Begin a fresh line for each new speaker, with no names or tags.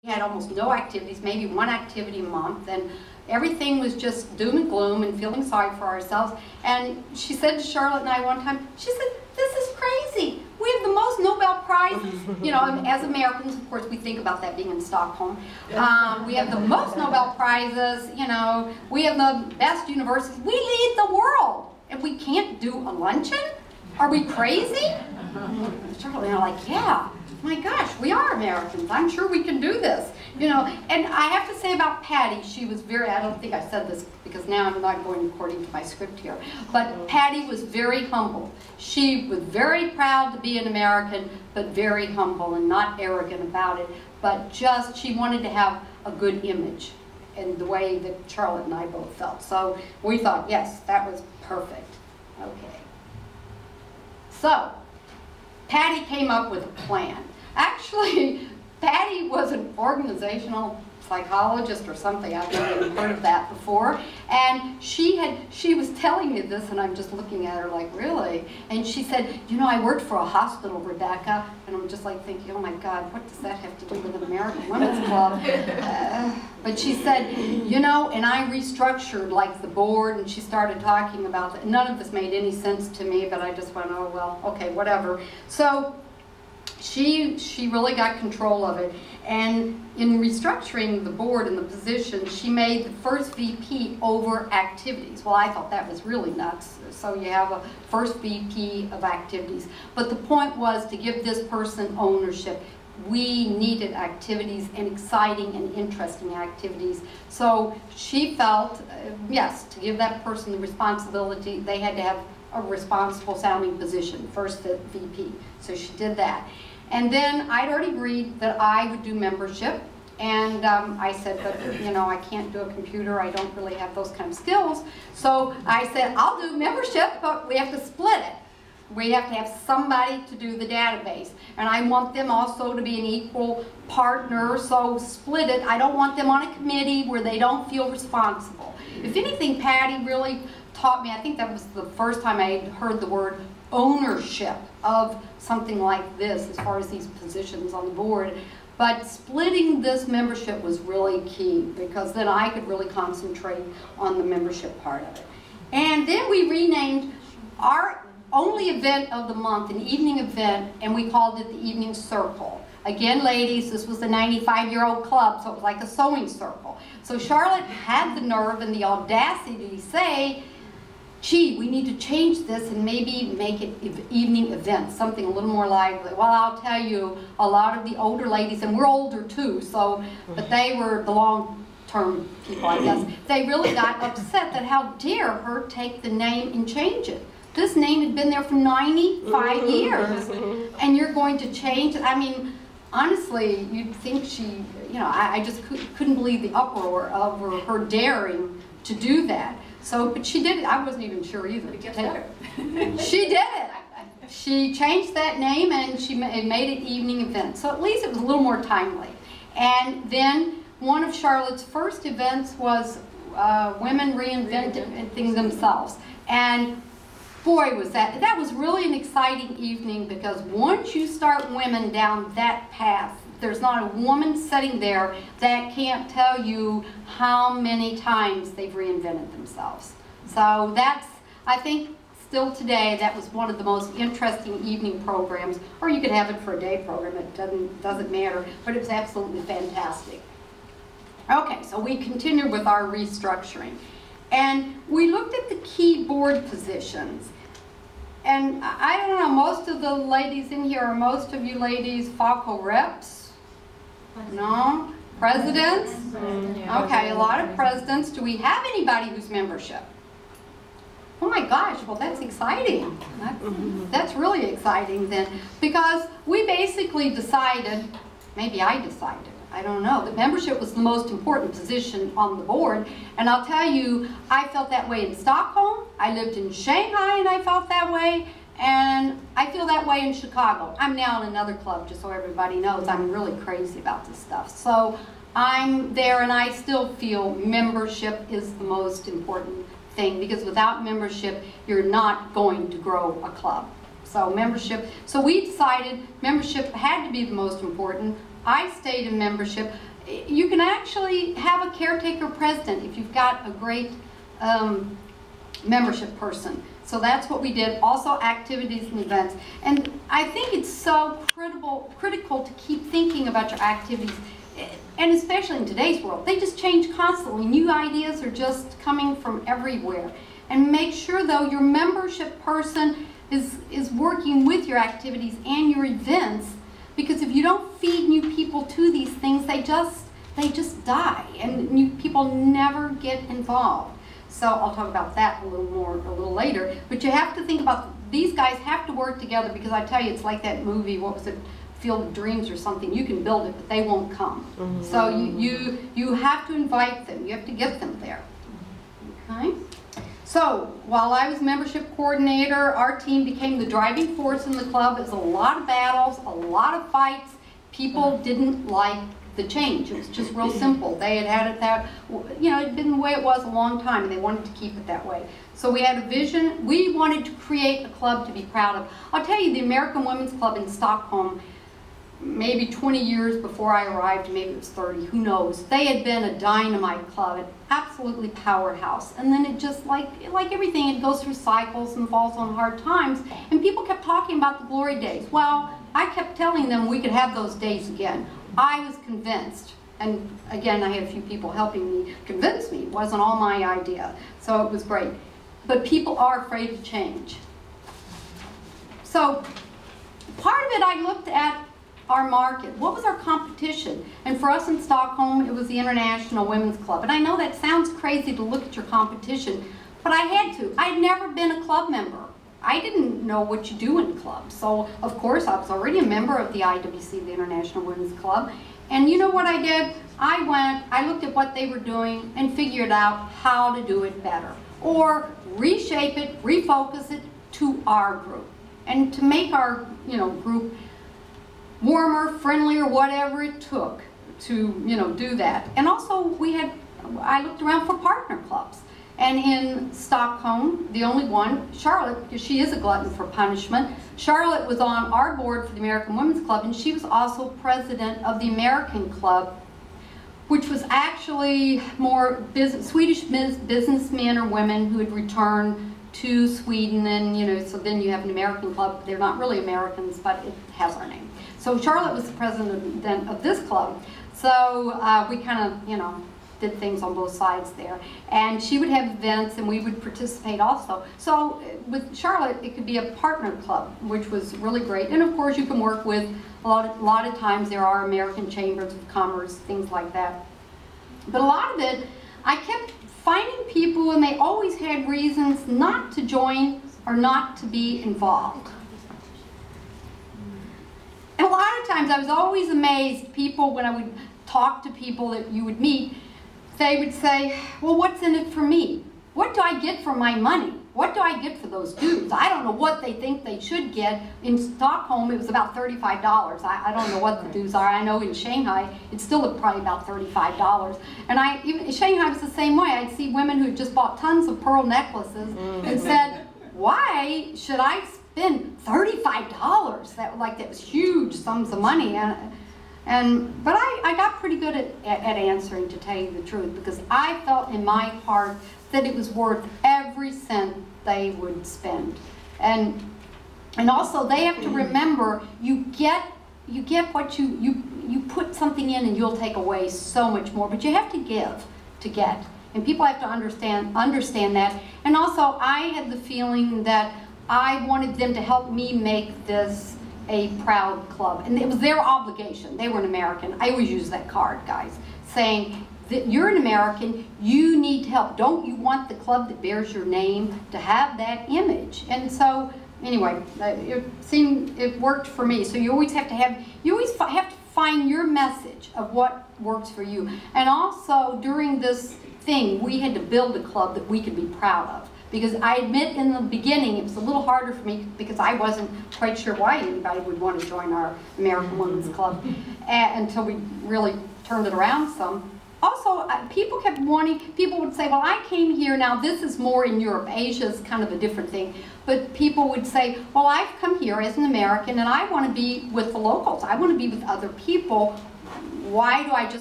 We had almost no activities, maybe one activity a month, and everything was just doom and gloom and feeling sorry for ourselves. And she said to Charlotte and I one time, she said, "This is crazy. We have the most Nobel Prizes." You know, as Americans, of course, we think about that being in Stockholm. We have the most Nobel Prizes, you know, we have the best universities. We lead the world, and we can't do a luncheon? Are we crazy? Charlotte and I are like, yeah. My gosh, we are Americans. I'm sure we can do this. You know, and I have to say about Patty, she was very, I don't think I said this because now I'm not going according to my script here, but Patty was very humble. She was very proud to be an American, but very humble and not arrogant about it, but just, she wanted to have a good image in the way that Charlotte and I both felt. So we thought, yes, that was perfect. Okay. So, Patty came up with a plan. Actually, Patty was an organizational psychologist or something. I've never even heard of that before. And she was telling me this, and I'm just looking at her like, really? And she said, you know, I worked for a hospital, Rebecca. And I'm just like thinking, oh my God, what does that have to do with an American Women's Club? But she said, you know, and I restructured like the board, and she started talking about that. None of this made any sense to me, but I just went, oh well, okay, whatever. So she really got control of it. And in restructuring the board and the position, she made the first VP over activities. Well, I thought that was really nuts. So you have a first VP of activities. But the point was to give this person ownership. We needed activities, and exciting and interesting activities. So she felt, yes, to give that person the responsibility, they had to have a responsible sounding position, first VP. So she did that. And then I'd already agreed that I would do membership, and I said, but you know, I can't do a computer, I don't really have those kind of skills. So I said, I'll do membership, but we have to split it. We have to have somebody to do the database. And I want them also to be an equal partner, so split it. I don't want them on a committee where they don't feel responsible. If anything, Patty really taught me, I think that was the first time I had heard the word ownership of something like this as far as these positions on the board. But splitting this membership was really key, because then I could really concentrate on the membership part of it. And then we renamed our only event of the month an evening event, and we called it the Evening Circle. Again, ladies, this was the 95-year-old club, so it was like a sewing circle. So Charlotte had the nerve and the audacity to say, gee, we need to change this and maybe make it evening events, something a little more lively. Well, I'll tell you, a lot of the older ladies, and we're older too, so, but they were the long-term people, I guess, they really got upset that how dare her take the name and change it. This name had been there for 95 years, and you're going to change it? I mean, honestly, you'd think she, you know, I just couldn't believe the uproar of her daring to do that. So, but she did it. I wasn't even sure either. It gets better. She did it. She changed that name, and she made it evening event. So at least it was a little more timely. And then one of Charlotte's first events was women reinventing themselves. And boy, was that was really an exciting evening, because once you start women down that path, there's not a woman sitting there that can't tell you how many times they've reinvented themselves. So that's, I think, still today, that was one of the most interesting evening programs, or you could have it for a day program, it doesn't matter, but it was absolutely fantastic. Okay, so we continued with our restructuring. And we looked at the key board positions. And I don't know, most of the ladies in here, are most of you ladies FAWCO reps? No? Presidents? Okay, a lot of presidents. Do we have anybody who's membership? Oh my gosh, well that's exciting. That's really exciting then. Because we basically decided, maybe I decided, I don't know, that membership was the most important position on the board. And I'll tell you, I felt that way in Stockholm, I lived in Shanghai and I felt that way, and I feel that way in Chicago. I'm now in another club, just so everybody knows. I'm really crazy about this stuff. So I'm there, and I still feel membership is the most important thing, because without membership, you're not going to grow a club. So membership, so we decided membership had to be the most important. I stayed in membership, you can actually have a caretaker president if you've got a great membership person. So that's what we did. Also activities and events. And I think it's so critical to keep thinking about your activities, and especially in today's world. They just change constantly. New ideas are just coming from everywhere. And make sure, though, your membership person is working with your activities and your events, because if you don't feed new people to these things, they just die, and new people never get involved. So I'll talk about that a little later. But you have to think about, these guys have to work together, because I tell you, it's like that movie, what was it, Field of Dreams or something. You can build it, but they won't come. Mm-hmm. So you have to invite them. You have to get them there. Okay. So while I was membership coordinator, our team became the driving force in the club. It was a lot of battles, a lot of fights. People didn't like the change. It was just real simple. They had it that, you know, it had been the way it was a long time, and they wanted to keep it that way. So we had a vision. We wanted to create a club to be proud of. I'll tell you, the American Women's Club in Stockholm, maybe 20 years before I arrived, maybe it was 30, who knows, they had been a dynamite club, an absolutely powerhouse. And then it just, like everything, it goes through cycles and falls on hard times. And people kept talking about the glory days. Well, I kept telling them we could have those days again. I was convinced, and again, I had a few people helping me convince me. It wasn't all my idea, so it was great. But people are afraid to change. So part of it, I looked at our market. What was our competition? And for us in Stockholm, it was the International Women's Club. And I know that sounds crazy to look at your competition, but I had to. I'd never been a club member. I didn't know what you do in clubs. So, of course, I was already a member of the IWC, the International Women's Club. And you know what I did? I looked at what they were doing and figured out how to do it better. Or reshape it, refocus it to our group. And to make our, group warmer, friendlier, whatever it took to, do that. And also I looked around for partner clubs. And in Stockholm, the only one, Charlotte, because she is a glutton for punishment, Charlotte was on our board for the American Women's Club, and she was also president of the American Club, which was actually more Swedish businessmen or women who had returned to Sweden, and so then you have an American club. They're not really Americans, but it has our name. So Charlotte was the president of this club. So we kind of, did things on both sides there. And she would have events, and we would participate also. So with Charlotte, it could be a partner club, which was really great. And of course, you can work with, a lot of times there are American Chambers of Commerce, things like that. But a lot of it, I kept finding people, and they always had reasons not to join or not to be involved. And a lot of times, I was always amazed, people, when I would talk to people that you would meet, they would say, well, what's in it for me? What do I get for my money? What do I get for those dues? I don't know what they think they should get. In Stockholm, it was about $35. I don't know what the dues are. I know in Shanghai, it's still probably about $35. And even in Shanghai was the same way. I'd see women who had just bought tons of pearl necklaces and said, why should I spend $35? That was huge sums of money. But I got pretty good at answering, to tell you the truth, because I felt in my heart that it was worth every cent they would spend. And also they have to remember, you get what you put something in, and you'll take away so much more. But you have to give to get, and people have to understand that. And also, I had the feeling that I wanted them to help me make this a proud club, and it was their obligation. They were an American. I always use that card, guys, saying that you're an American, you need help. Don't you want the club that bears your name to have that image? And so, anyway, it worked for me. So you always have to find your message of what works for you. And also, during this thing, we had to build a club that we could be proud of. Because I admit in the beginning it was a little harder for me, because I wasn't quite sure why anybody would want to join our American Women's Club until we really turned it around some. Also, people would say, well, I came here, now this is more in Europe. Asia is kind of a different thing. But people would say, well, I've come here as an American, and I want to be with the locals. I want to be with other people. Why do I just